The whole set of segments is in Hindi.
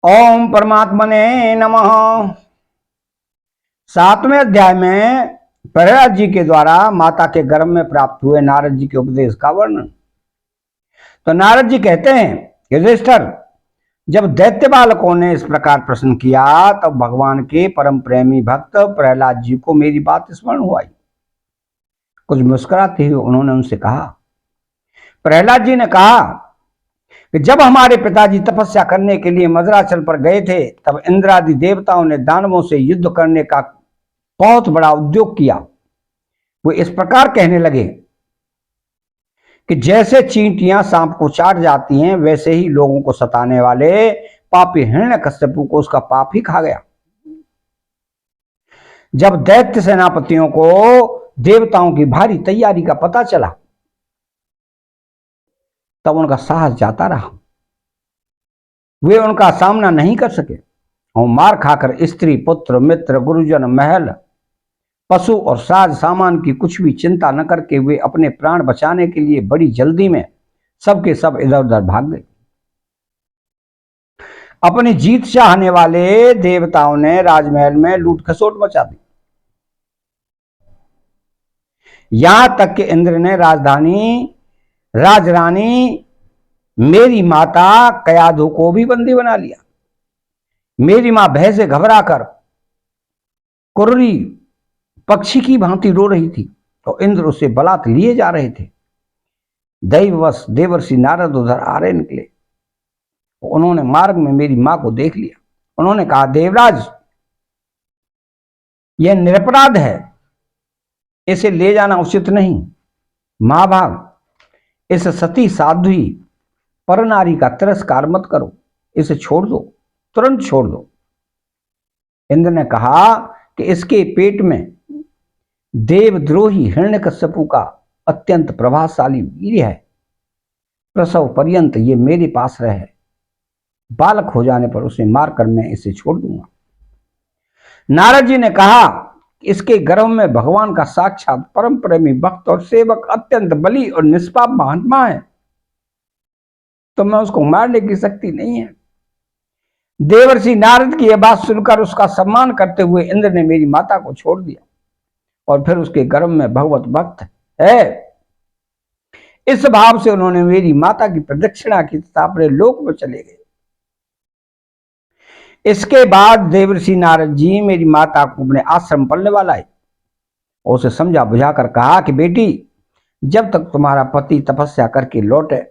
ओम परमात्मने नमः। 7वें अध्याय में प्रहलाद जी के द्वारा माता के गर्भ में प्राप्त हुए नारद जी के उपदेश का वर्णन। तो नारद जी कहते हैं, युधिष्ठिर, जब दैत्य बालकों ने इस प्रकार प्रश्न किया तब भगवान के परम प्रेमी भक्त प्रहलाद जी को मेरी बात स्मरण हुई। कुछ मुस्कुराते हुए उन्होंने उनसे कहा, प्रहलाद जी ने कहा कि जब हमारे पिताजी तपस्या करने के लिए मद्राचल पर गए थे तब इंद्रादि देवताओं ने दानवों से युद्ध करने का बहुत बड़ा उद्योग किया। वो इस प्रकार कहने लगे कि जैसे चींटियां सांप को चाट जाती हैं वैसे ही लोगों को सताने वाले पापी हिरण्यकश्यप को उसका पाप ही खा गया। जब दैत्य सेनापतियों को देवताओं की भारी तैयारी का पता चला तब उनका साहस जाता रहा। वे उनका सामना नहीं कर सके और मार खाकर स्त्री, पुत्र, मित्र, गुरुजन, महल, पशु और साज सामान की कुछ भी चिंता न करके वे अपने प्राण बचाने के लिए बड़ी जल्दी में सबके सब इधर उधर भाग गए। अपनी जीत चाहने वाले देवताओं ने राजमहल में लूट खसोट मचा दी। यहां तक कि इंद्र ने राजरानी मेरी माता कयाधु को भी बंदी बना लिया। मेरी मां भय से घबराकर कुर्री पक्षी की भांति रो रही थी तो इंद्र उसे बलात् लिए जा रहे थे। दैववश देवर्षि नारद उधर आ रहे निकले। उन्होंने मार्ग में मेरी मां को देख लिया। उन्होंने कहा, देवराज, यह निरपराध है, इसे ले जाना उचित नहीं। महाभाग, इस सती साध्वी पर नारी का तिरस्कार मत करो, इसे छोड़ दो, तुरंत छोड़ दो। इंद्र ने कहा कि इसके पेट में देवद्रोही हिरण्यकश्यपु का अत्यंत प्रभावशाली वीर्य है। प्रसव पर्यंत ये मेरे पास रहे, बालक हो जाने पर उसे मारकर मैं इसे छोड़ दूंगा। नारद जी ने कहा, इसके गर्भ में भगवान का साक्षात परम प्रेमी भक्त और सेवक अत्यंत बली और निष्पाप महात्मा है, तो मैं उसको मारने की शक्ति नहीं है। देवर्षि नारद की यह बात सुनकर उसका सम्मान करते हुए इंद्र ने मेरी माता को छोड़ दिया और फिर उसके गर्भ में भगवत भक्त है, इस भाव से उन्होंने मेरी माता की प्रदक्षिणा की तथा अपने लोक में चले गए। इसके बाद देवर्षि नारद जी मेरी माता को अपने आश्रम पर लेवा लाए और उसे समझा बुझाकर कहा कि बेटी, जब तक तुम्हारा पति तपस्या करके लौटे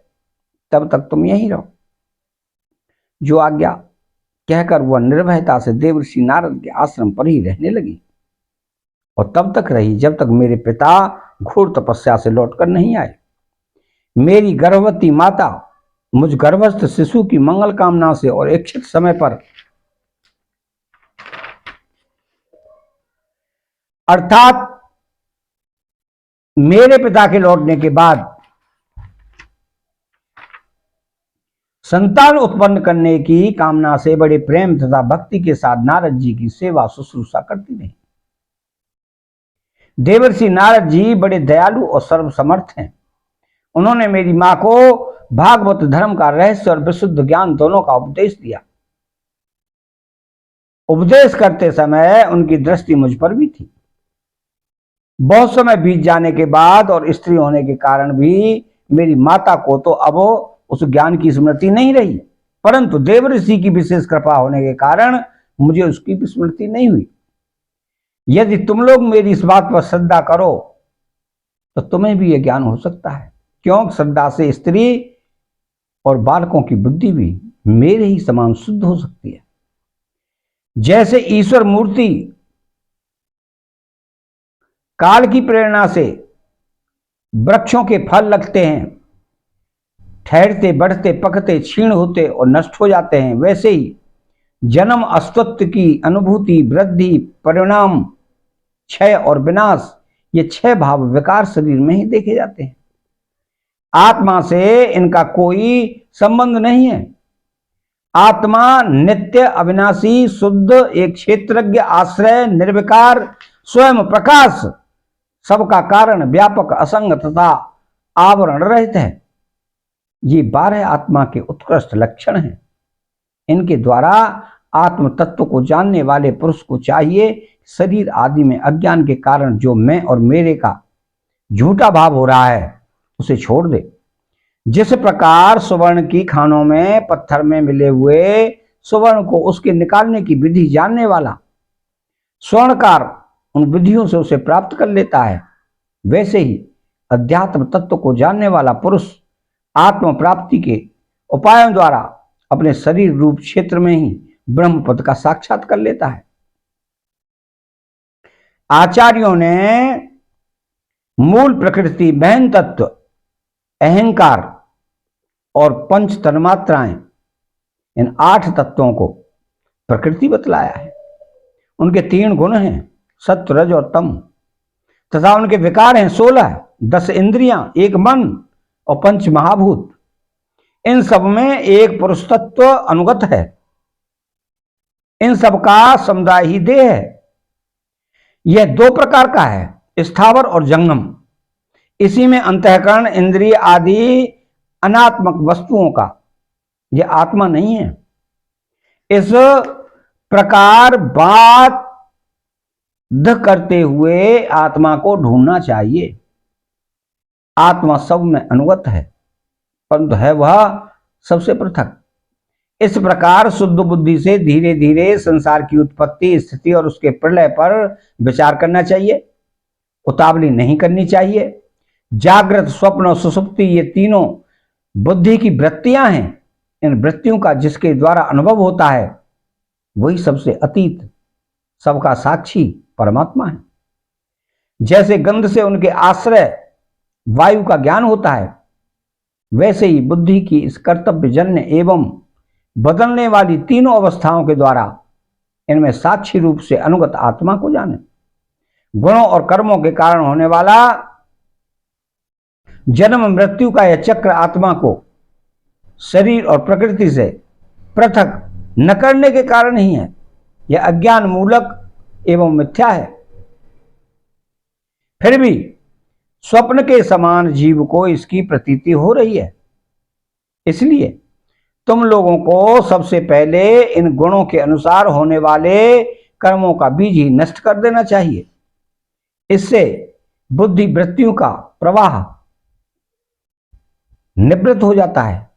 तब तक तुम यहीं रहो। जो आज्ञा कहकर वह निर्भयता से देवर्षि नारद के आश्रम पर ही रहने लगी और तब तक रही जब तक मेरे पिता घोर तपस्या से लौटकर नहीं आए। मेरी गर्भवती माता मुझ गर्भस्थ शिशु की मंगल कामना से और इच्छित समय पर अर्थात मेरे पिता के लौटने के बाद संतान उत्पन्न करने की कामना से बड़े प्रेम तथा भक्ति के साथ नारद जी की सेवा शुश्रूषा करती रही। देवर्षि नारद जी बड़े दयालु और सर्वसमर्थ हैं। उन्होंने मेरी मां को भागवत धर्म का रहस्य और विशुद्ध ज्ञान दोनों का उपदेश दिया। उपदेश करते समय उनकी दृष्टि मुझ पर भी थी। बहुत समय बीत जाने के बाद और स्त्री होने के कारण भी मेरी माता को तो अब उस ज्ञान की स्मृति नहीं रही, परंतु देवर्षि की विशेष कृपा होने के कारण मुझे उसकी स्मृति नहीं हुई। यदि तुम लोग मेरी इस बात पर श्रद्धा करो तो तुम्हें भी यह ज्ञान हो सकता है, क्योंकि श्रद्धा से स्त्री और बालकों की बुद्धि भी मेरे ही समान शुद्ध हो सकती है। जैसे ईश्वर मूर्ति काल की प्रेरणा से वृक्षों के फल लगते हैं, ठहरते, बढ़ते, पकते, क्षीण होते और नष्ट हो जाते हैं, वैसे ही जन्म, अस्तित्व की अनुभूति, वृद्धि, परिणाम, क्षय और विनाश, ये 6 भाव विकार शरीर में ही देखे जाते हैं। आत्मा से इनका कोई संबंध नहीं है। आत्मा नित्य, अविनाशी, शुद्ध, एक क्षेत्रज्ञ, आश्रय, निर्विकार, स्वयं प्रकाश, सबका कारण, व्यापक, असंग तथा आवरण रहित है। ये 12 आत्मा के उत्कृष्ट लक्षण हैं। इनके द्वारा आत्म तत्व को जानने वाले पुरुष को चाहिए शरीर आदि में अज्ञान के कारण जो मैं और मेरे का झूठा भाव हो रहा है उसे छोड़ दे। जिस प्रकार सुवर्ण की खानों में पत्थर में मिले हुए सुवर्ण को उसके निकालने की विधि जानने वाला स्वर्णकार उन विधियों से उसे प्राप्त कर लेता है, वैसे ही अध्यात्म तत्व को जानने वाला पुरुष आत्म प्राप्ति के उपायों द्वारा अपने शरीर रूप क्षेत्र में ही ब्रह्म पद का साक्षात कर लेता है। आचार्यों ने मूल प्रकृति, बहन तत्व, अहंकार और पंच तन्मात्राएं, इन 8 तत्वों को प्रकृति बतलाया है। उनके 3 गुण हैं, सत्व, रज और तम, तथा उनके विकार हैं 16, 10 इंद्रियां, 1 मन और 5 महाभूत। इन सब में एक पुरुष तत्व अनुगत है। इन सब का समुदाय ही देह है। यह 2 प्रकार का है, स्थावर और जंगम। इसी में अंतःकरण, इंद्रिय आदि अनात्मक वस्तुओं का यह आत्मा नहीं है। इस प्रकार बात करते हुए आत्मा को ढूंढना चाहिए। आत्मा सब में अनुगत है, परंतु है वह सबसे पृथक। इस प्रकार शुद्ध बुद्धि से धीरे धीरे संसार की उत्पत्ति, स्थिति और उसके प्रलय पर विचार करना चाहिए। उतावली नहीं करनी चाहिए। जागृत, स्वप्न और सुषुप्ति ये तीनों बुद्धि की वृत्तियां हैं। इन वृत्तियों का जिसके द्वारा अनुभव होता है वही सबसे अतीत, सबका साक्षी परमात्मा है। जैसे गंध से उनके आश्रय वायु का ज्ञान होता है, वैसे ही बुद्धि की इस कर्तव्यजन्य एवं बदलने वाली तीनों अवस्थाओं के द्वारा इनमें साक्षी रूप से अनुगत आत्मा को जाने। गुणों और कर्मों के कारण होने वाला जन्म मृत्यु का यह चक्र आत्मा को शरीर और प्रकृति से पृथक न करने के कारण ही है। यह अज्ञान मूलक एवं मिथ्या है। फिर भी स्वप्न के समान जीव को इसकी प्रतीति हो रही है। इसलिए तुम लोगों को सबसे पहले इन गुणों के अनुसार होने वाले कर्मों का बीज ही नष्ट कर देना चाहिए। इससे बुद्धि वृत्तियों का प्रवाह निवृत्त हो जाता है।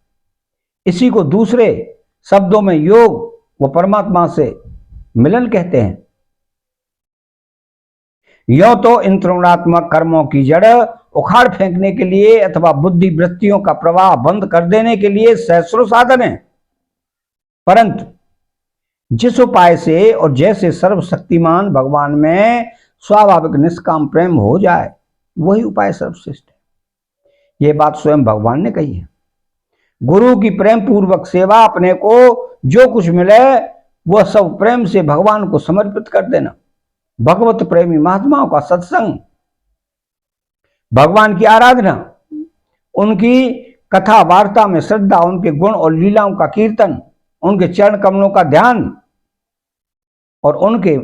इसी को दूसरे शब्दों में योग व परमात्मा से मिलन कहते हैं। यो तो इन त्रिगुणात्मक कर्मों की जड़ उखाड़ फेंकने के लिए अथवा बुद्धि वृत्तियों का प्रवाह बंद कर देने के लिए सहस्रों साधन है, परंतु जिस उपाय से और जैसे सर्वशक्तिमान भगवान में स्वाभाविक निष्काम प्रेम हो जाए वही उपाय सर्वश्रेष्ठ है। यह बात स्वयं भगवान ने कही है। गुरु की प्रेम पूर्वक सेवा, अपने को जो कुछ मिले वह सब प्रेम से भगवान को समर्पित कर देना, भगवत प्रेमी महात्माओं का सत्संग, भगवान की आराधना, उनकी कथा वार्ता में श्रद्धा, उनके गुण और लीलाओं का कीर्तन, उनके चरण कमलों का ध्यान और उनके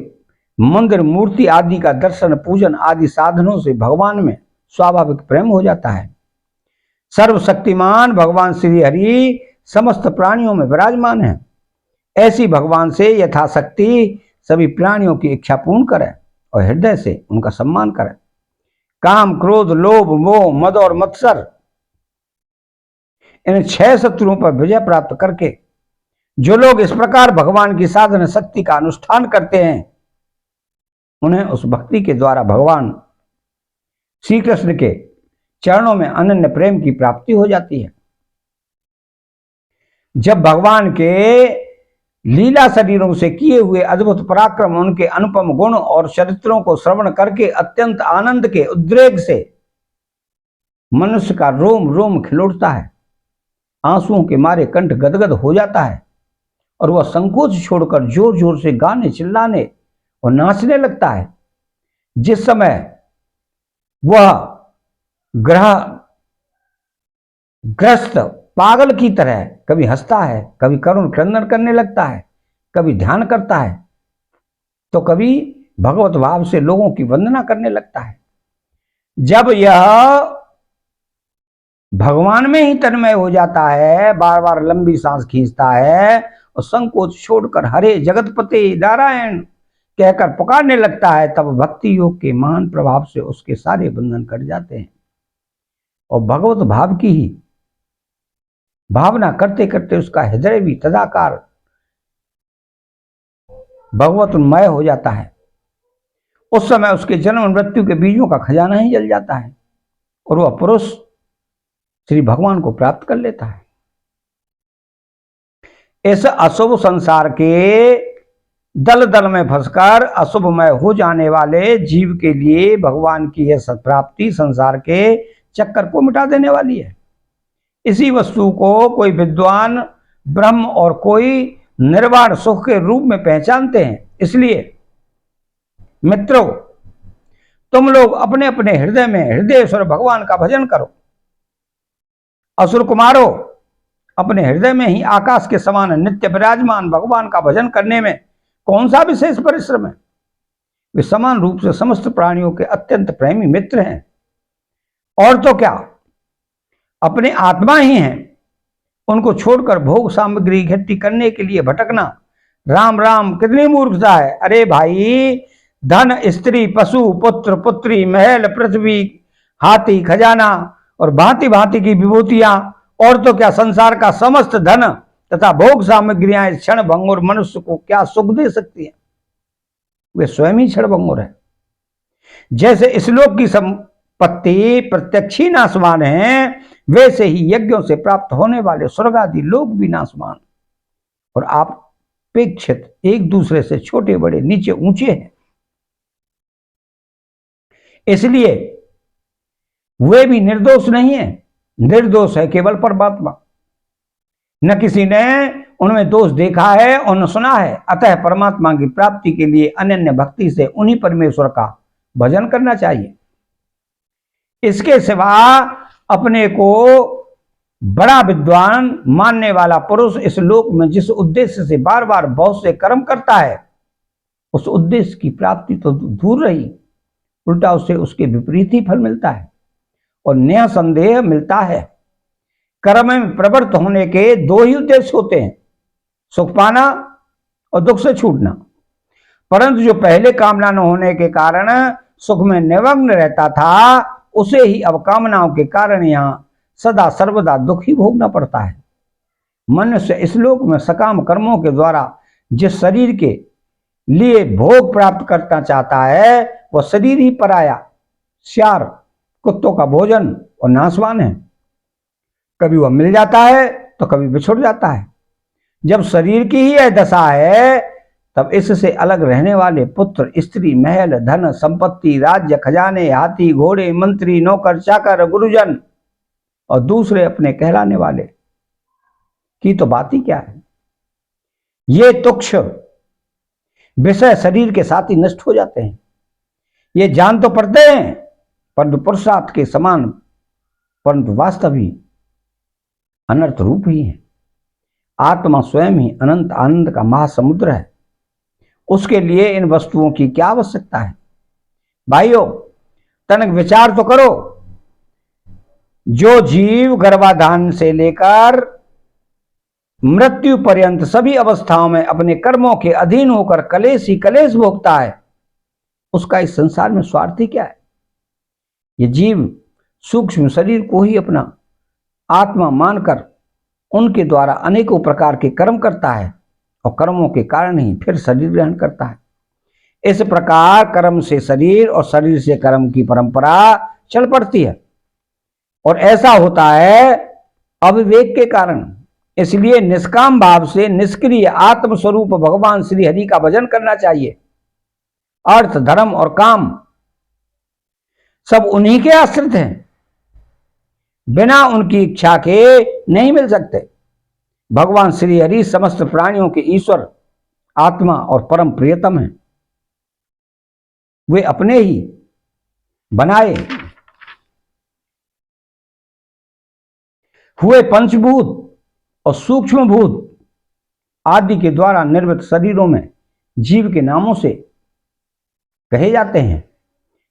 मंदिर मूर्ति आदि का दर्शन पूजन आदि साधनों से भगवान में स्वाभाविक प्रेम हो जाता है। सर्वशक्तिमान भगवान श्री हरि समस्त प्राणियों में विराजमान है। ऐसी भगवान से यथाशक्ति सभी प्राणियों की इच्छा पूर्ण करें और हृदय से उनका सम्मान करें। काम, क्रोध, लोभ, मोह, मद और मत्सर, इन 6 शत्रुओं पर विजय प्राप्त करके जो लोग इस प्रकार भगवान की साधन शक्ति का अनुष्ठान करते हैं उन्हें उस भक्ति के द्वारा भगवान श्री कृष्ण के चरणों में अनन्य प्रेम की प्राप्ति हो जाती है। जब भगवान के लीला शरीरों से किए हुए अद्भुत पराक्रम, उनके अनुपम गुण और चरित्रों को श्रवण करके अत्यंत आनंद के उद्रेक से मनुष्य का रोम रोम खिल उठता है, आंसुओं के मारे कंठ गदगद हो जाता है और वह संकोच छोड़कर जोर जोर से गाने, चिल्लाने और नाचने लगता है। जिस समय वह ग्रस्त पागल की तरह कभी हंसता है, कभी करुण क्रंदन करने लगता है, कभी ध्यान करता है, तो कभी भगवत भाव से लोगों की वंदना करने लगता है। जब यह भगवान में ही तन्मय हो जाता है, बार बार लंबी सांस खींचता है और संकोच छोड़कर हरे जगतपते नारायण कहकर पुकारने लगता है, तब भक्ति योग के महान प्रभाव से उसके सारे बंधन कट जाते हैं और भगवत भाव की ही भावना करते करते उसका हृदय भी तदाकार भगवतमय हो जाता है। उस समय उसके जन्म मृत्यु के बीजों का खजाना ही जल जाता है और वह पुरुष श्री भगवान को प्राप्त कर लेता है। इस अशुभ संसार के दल दल में फंसकर अशुभमय हो जाने वाले जीव के लिए भगवान की यह सत्प्राप्ति संसार के चक्कर को मिटा देने वाली है। इसी वस्तु को कोई विद्वान ब्रह्म और कोई निर्वाण सुख के रूप में पहचानते हैं। इसलिए मित्रों, तुम लोग अपने अपने हृदय में हृदयेश्वर भगवान का भजन करो। असुर कुमारो, अपने हृदय में ही आकाश के समान नित्य विराजमान भगवान का भजन करने में कौन सा विशेष परिश्रम है। वे समान रूप से समस्त प्राणियों के अत्यंत प्रेमी मित्र हैं और तो क्या अपने आत्मा ही हैं। उनको छोड़कर भोग सामग्री इकट्ठी करने के लिए भटकना राम राम कितनी मूर्खता है। अरे भाई, धन, स्त्री, पशु, पुत्र, पुत्री, महल, पृथ्वी, हाथी, खजाना और भांति भांति की विभूतियां और तो क्या संसार का समस्त धन तथा भोग सामग्रियां इस क्षण भंगुर मनुष्य को क्या सुख दे सकती हैं। वे स्वयं ही क्षण भंगुर है। जैसे इस लोक की संपत्ति प्रत्यक्ष ही नाशवान है, वैसे ही यज्ञों से प्राप्त होने वाले स्वर्ग आदि लोक भी नाशवान और अपेक्षित एक दूसरे से छोटे बड़े नीचे ऊंचे हैं। इसलिए वे भी निर्दोष नहीं है, निर्दोष है केवल परमात्मा। न किसी ने उनमें दोष देखा है और न सुना है। अतः परमात्मा की प्राप्ति के लिए अनन्य भक्ति से उन्हीं परमेश्वर का भजन करना चाहिए। इसके सिवा अपने को बड़ा विद्वान मानने वाला पुरुष इस लोक में जिस उद्देश्य से बार बार बहुत से कर्म करता है, उस उद्देश्य की प्राप्ति तो दूर रही, उल्टा उससे उसके विपरीत ही फल मिलता है और नया संदेह मिलता है। कर्म में प्रवृत्त होने के दो ही उद्देश्य होते हैं, सुख पाना और दुख से छूटना। परंतु जो पहले कामना न होने के कारण सुख में निमग्न रहता था, उसे ही अब कामनाओं के कारण यहां सदा सर्वदा दुख ही भोगना पड़ता है। मनुष्य इस लोक में सकाम कर्मों के द्वारा जिस शरीर के लिए भोग प्राप्त करना चाहता है, वह शरीर ही पराया श्यार कुत्तों का भोजन और नाशवान है। कभी वह मिल जाता है तो कभी बिछुड़ जाता है। जब शरीर की ही यह दशा है, तब इससे अलग रहने वाले पुत्र, स्त्री, महल, धन, संपत्ति, राज्य, खजाने, हाथी, घोड़े, मंत्री, नौकर, चाकर, गुरुजन और दूसरे अपने कहलाने वाले की तो बात ही क्या है। ये तुच्छ विषय शरीर के साथ ही नष्ट हो जाते हैं। ये जान तो पड़ते हैं परंतु पुरुषार्थ के समान, परंतु वास्तव ही अनर्थ रूप ही है। आत्मा स्वयं ही अनंत आनंद का महासमुद्र है। उसके लिए इन वस्तुओं की क्या आवश्यकता है। भाइयों, तनिक विचार तो करो। जो जीव गर्भाधान से लेकर मृत्यु पर्यंत सभी अवस्थाओं में अपने कर्मों के अधीन होकर कलेश ही कलेश भोगता है, उसका इस संसार में स्वार्थ ही क्या है। ये जीव सूक्ष्म शरीर को ही अपना आत्मा मानकर उनके द्वारा अनेकों प्रकार के कर्म करता है और कर्मों के कारण ही फिर शरीर ग्रहण करता है। इस प्रकार कर्म से शरीर और शरीर से कर्म की परंपरा चल पड़ती है और ऐसा होता है अविवेक के कारण। इसलिए निष्काम भाव से निष्क्रिय आत्म स्वरूप भगवान श्री हरि का भजन करना चाहिए। अर्थ, धर्म और काम सब उन्हीं के आश्रित हैं, बिना उनकी इच्छा के नहीं मिल सकते। भगवान श्री हरि समस्त प्राणियों के ईश्वर, आत्मा और परम प्रियतम हैं। वे अपने ही बनाए हुए पंचभूत और सूक्ष्म भूत आदि के द्वारा निर्मित शरीरों में जीव के नामों से कहे जाते हैं।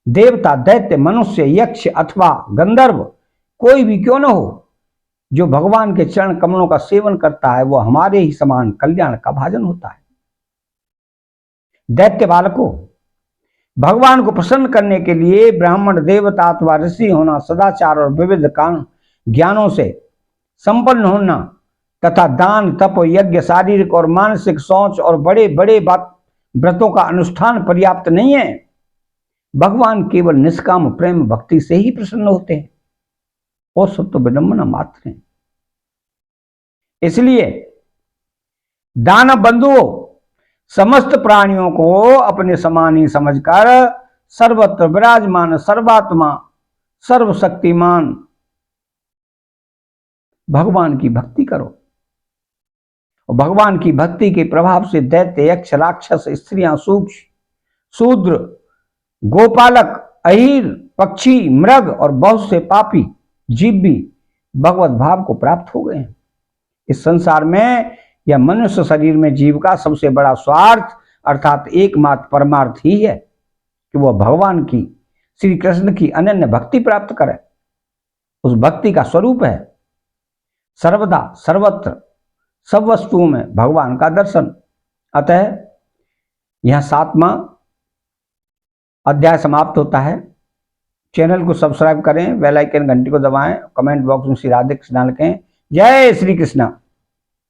देवता, दैत्य, मनुष्य, यक्ष अथवा गंधर्व कोई भी क्यों न हो, जो भगवान के चरण कमलों का सेवन करता है वो हमारे ही समान कल्याण का भाजन होता है। दैत्य बालकों, भगवान को प्रसन्न करने के लिए ब्राह्मण, देवता अथवा ऋषि होना, सदाचार और विविध ज्ञानों से संपन्न होना तथा दान, तप, यज्ञ, शारीरिक और मानसिक शौच और बड़े बड़े व्रतों का अनुष्ठान पर्याप्त नहीं है। भगवान केवल निष्काम प्रेम भक्ति से ही प्रसन्न होते हैं। और सब तो विडंबना मात्र है। इसलिए दानव बंधुओं, समस्त प्राणियों को अपने समान ही समझकर सर्वत्र विराजमान सर्वात्मा सर्वशक्तिमान भगवान की भक्ति करो। और भगवान की भक्ति के प्रभाव से दैत्य, यक्ष, राक्षस, स्त्रियां, सूक्ष्म, शूद्र, गोपालक, अहीर, पक्षी, मृग और बहुत से पापी जीव भी भगवत भाव को प्राप्त हो गए हैं। इस संसार में यह मनुष्य शरीर में जीव का सबसे बड़ा स्वार्थ अर्थात एकमात्र परमार्थ ही है कि वह भगवान की, श्री कृष्ण की अनन्य भक्ति प्राप्त करे। उस भक्ति का स्वरूप है सर्वदा सर्वत्र सब वस्तुओं में भगवान का दर्शन। अतः यह 7वां अध्याय समाप्त होता है। चैनल को सब्सक्राइब करें, बेल आइकन घंटी को दबाएं, कमेंट बॉक्स में श्री राधे कृष्ण लिखें। जय श्री कृष्ण।